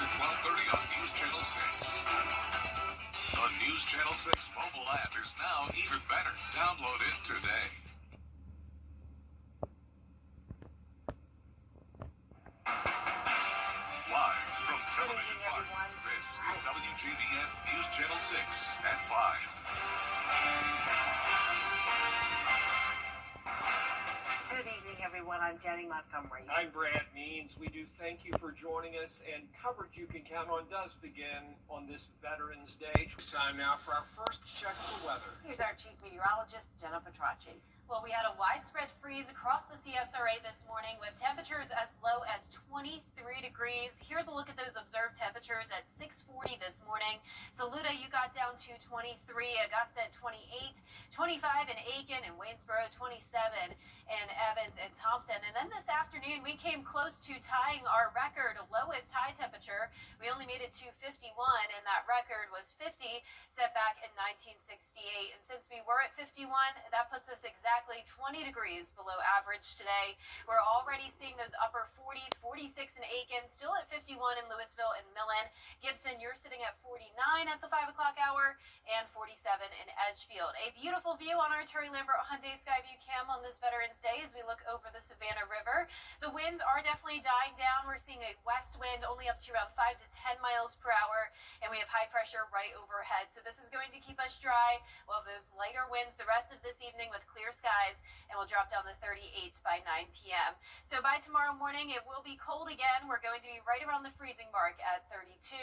at 12:30 on News Channel 6. The News Channel 6 mobile app is now even better. Download it today. Live from Television Park, this is WJBF News Channel 6 at 5. Good evening, everyone. I'm Jenny Montgomery. I'm Brad Means. We do thank you for joining us, and coverage you can count on does begin on this Veterans Day. It's time now for our first check of the weather. Here's our chief meteorologist, Jenna Petracci. Well, we had a widespread freeze across the CSRA this morning with temperatures as low as 23 degrees. Here's a look at those observed temperatures at 6:40 this morning. Saluda, you got down to 23, Augusta at 28, 25 in Aiken and Waynesboro, 27 in Evans and Thompson. And then this afternoon, we came close to tying our record lowest high temperature. We only made it to 51, and that record was 50, set back in 1968. And since we were at 51, that puts us exactly 20 degrees below average today. We're already seeing those upper 40s, 46 in Aiken, still at 51 in Louisville and Millen. Gibson, you're sitting at 49 at the 5 o'clock hour and 47 in Edgefield. A beautiful view on our Terry Lambert Hyundai Skyview Cam on this Veterans Day as we look over the Savannah River. The winds are definitely dying down. We're seeing a west wind only up to around 5 to 10 miles per hour, and we have high pressure right overhead. So this is going to keep us dry. We'll have those lighter winds the rest of this evening with clear skies, and we'll drop down to 38 by 9 p.m. So by tomorrow morning, it will be cold again. We're going to be right around the freezing mark at 32,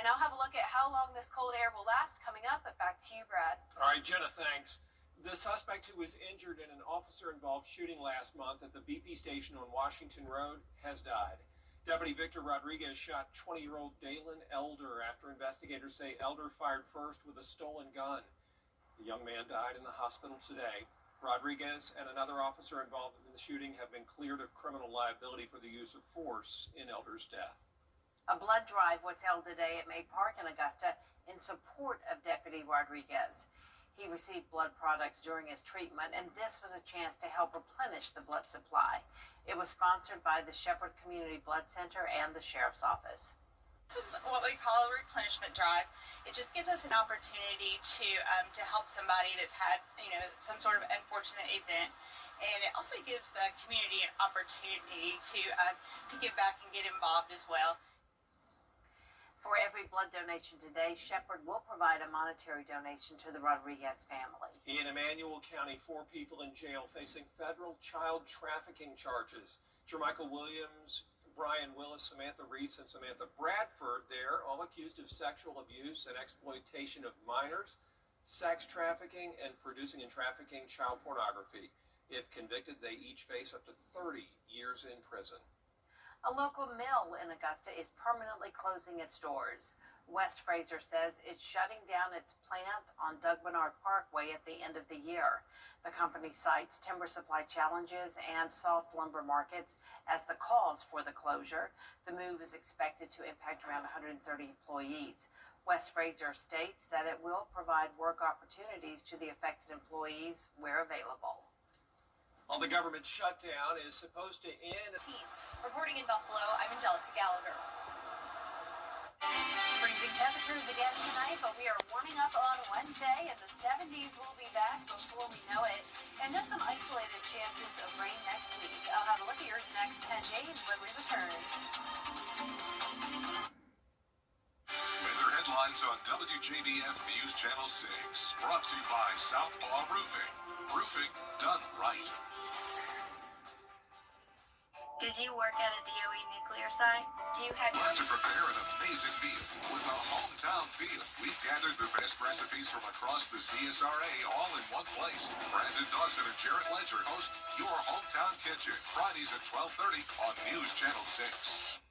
and I'll have a look at how long this cold air will last coming up. But back to you, Brad. All right, Jenna, thanks. The suspect who was injured in an officer-involved shooting last month at the BP station on Washington Road has died. Deputy Victor Rodriguez shot 20-year-old Dalen Elder after investigators say Elder fired first with a stolen gun. The young man died in the hospital today. Rodriguez and another officer involved in the shooting have been cleared of criminal liability for the use of force in Elder's death. A blood drive was held today at May Park in Augusta in support of Deputy Rodriguez. He received blood products during his treatment, and this was a chance to help replenish the blood supply. It was sponsored by the Shepherd Community Blood Center and the Sheriff's Office. This is what we call a replenishment drive. It just gives us an opportunity to help somebody that's had, some sort of unfortunate event, and it also gives the community an opportunity to give back and get involved as well. For every blood donation today, Shepherd will provide a monetary donation to the Rodriguez family. In Emmanuel County, 4 people in jail facing federal child trafficking charges. Jermichael Williams, Brian Willis, Samantha Reese, and Samantha Bradford there, all accused of sexual abuse and exploitation of minors, sex trafficking, and producing and trafficking child pornography. If convicted, they each face up to 30 years in prison. A local mill in Augusta is permanently closing its doors. West Fraser says it's shutting down its plant on Doug Bernard Parkway at the end of the year. The company cites timber supply challenges and soft lumber markets as the cause for the closure. The move is expected to impact around 130 employees. West Fraser states that it will provide work opportunities to the affected employees where available. Well, the government shutdown is supposed to end. Reporting in Buffalo, I'm Angelica Gallagher. Freezing temperatures again tonight, but we are warming up on Wednesday, and the 70s will be back before we know it. And just some isolated chances of rain next week. I'll have a look at your next 10 days when we return. Weather headlines on WJBF News Channel 6. Brought to you by Southpaw Roofing. Roofing done right. Did you work at a DOE nuclear site? Do you have Want to prepare an amazing meal with a hometown feel? We've gathered the best recipes from across the CSRA all in one place. Brandon Dawson and Jarrett Ledger host Your Hometown Kitchen, Fridays at 12:30 on News Channel 6.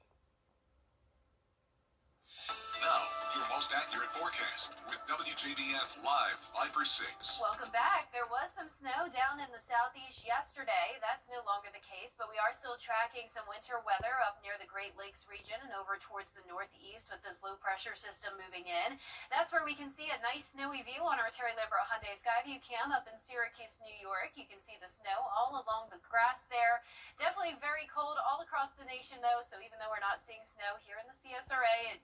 Now, your most accurate forecast with WJBF Live Viper 6. Welcome back. There was some snow down in the southeast yesterday. That's no longer the case, but we are still tracking some winter weather up near the Great Lakes region and over towards the northeast with this low pressure system moving in. That's where we can see a nice snowy view on our Terry Lambert Hyundai Skyview cam up in Syracuse, New York. You can see the snow all along the grass there. Definitely very cold all across the nation though, so even though we're not seeing snow here in the CSRA,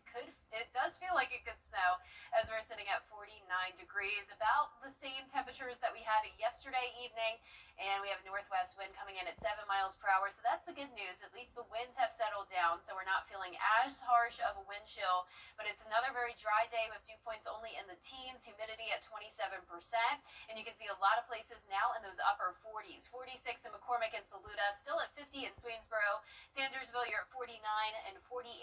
it does feel like it could snow as we're sitting at 49 degrees, about the same temperatures that we had yesterday evening, and we have a northwest wind coming in at 7 miles per hour, so that's the good news. At least the winds have settled down, so we're not feeling as harsh of a wind chill, but it's another very dry day with dew points only in the teens, humidity at 27%, and you can see a lot of places now in those upper 40s. 46 in McCormick and Saluda, still at 50 in Swainsboro, Sandersville, you're at 49 and 48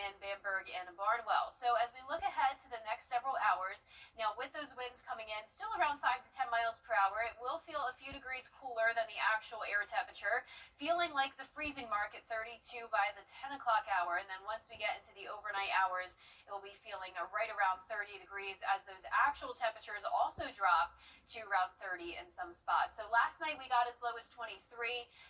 in Bamberg and Barnwell. So as we look ahead to the next several hours, now with those winds coming in still around 5 to 10 miles per hour, it will feel a few degrees cooler than the actual air temperature, feeling like the freezing mark at 32 by the 10 o'clock hour, and then once we get into the overnight hours, it will be feeling right around 30 degrees as those actual temperatures also drop to around 30 in some spots. So last night we got as low as 23.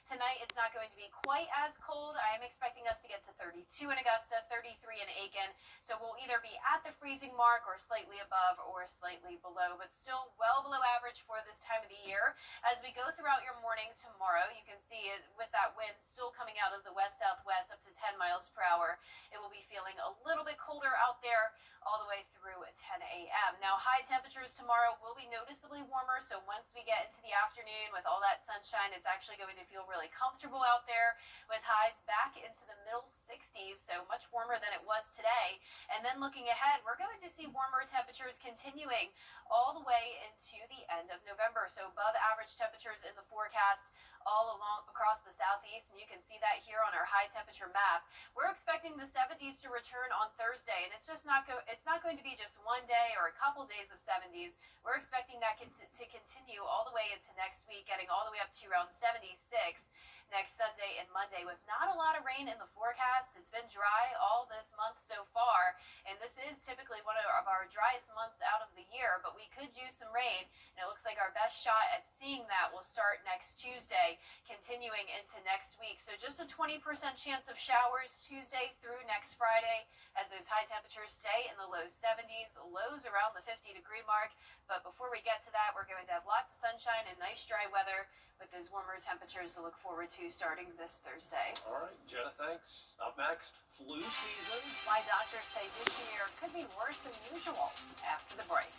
Tonight it's not going to be quite as cold. I am expecting us to get to 32 in Augusta, 33 in Aiken. So we'll either be at the freezing mark or slightly above or slightly below, but still well below average for this time of the year. As we go throughout your mornings tomorrow, you can see it with that wind still coming out of the west-southwest up to 10 miles per hour. It will be feeling a little bit colder out there all the way through 10 a.m. Now, high temperatures tomorrow will be noticeably warmer, so once we get into the afternoon with all that sunshine, it's actually going to feel really comfortable out there with highs back into the middle 60s, so much warmer than it was today. And then looking ahead, we're going to see warmer temperatures continuing all the way into the end of November, so above average temperatures in the forecast all along across the southeast, and you can see that here on our high temperature map. We're expecting the 70s to return on Thursday, and it's not going to be just one day or a couple days of 70s. We're expecting that to continue all the way into next week, getting all the way up to around 76 next Sunday and Monday with not a lot of rain in the forecast. It's been dry all this month so far, and this is typically one of our driest months out of the year, but we could use some rain, and it looks like our best shot at seeing that will start next Tuesday, continuing into next week. So just a 20% chance of showers Tuesday through next Friday as those high temperatures stay in the low 70s, lows around the 50-degree mark. But before we get to that, we're going to have lots of sunshine and nice dry weather with those warmer temperatures to look forward to starting this Thursday. All right, Jenna, thanks. Up next, flu season. Why doctors say this year could be worse than usual after the break.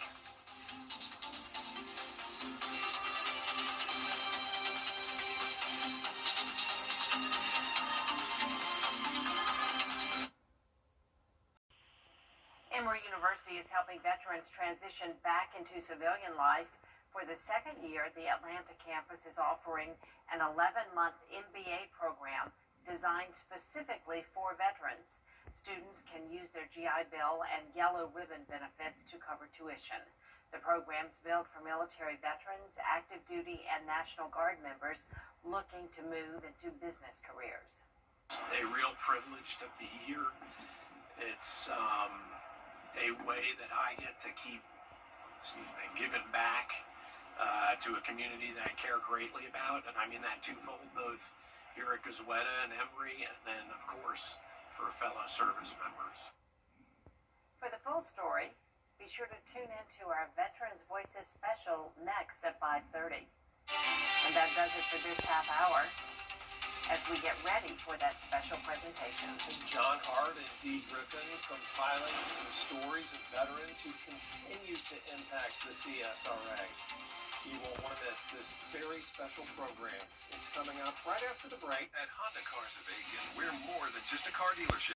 Emory University is helping veterans transition back into civilian life. For the second year, the Atlanta campus is offering an 11-month MBA program designed specifically for veterans. Students can use their GI Bill and Yellow Ribbon benefits to cover tuition. The program's built for military veterans, active duty, and National Guard members looking to move into business careers. A real privilege to be here. It's a way that I get to keep, giving back to a community that I care greatly about, and I mean that twofold, both here at Gazweta and Emory, and then, of course, for fellow service members. For the full story, be sure to tune into our Veterans Voices special next at 5:30. And that does it for this half hour as we get ready for that special presentation. John Hart and Dee Griffin compiling some stories of veterans who continue to impact the CSRA. You won't want to miss this very special program. It's coming up right after the break. At Honda Cars of Aiken, we're more than just a car dealership.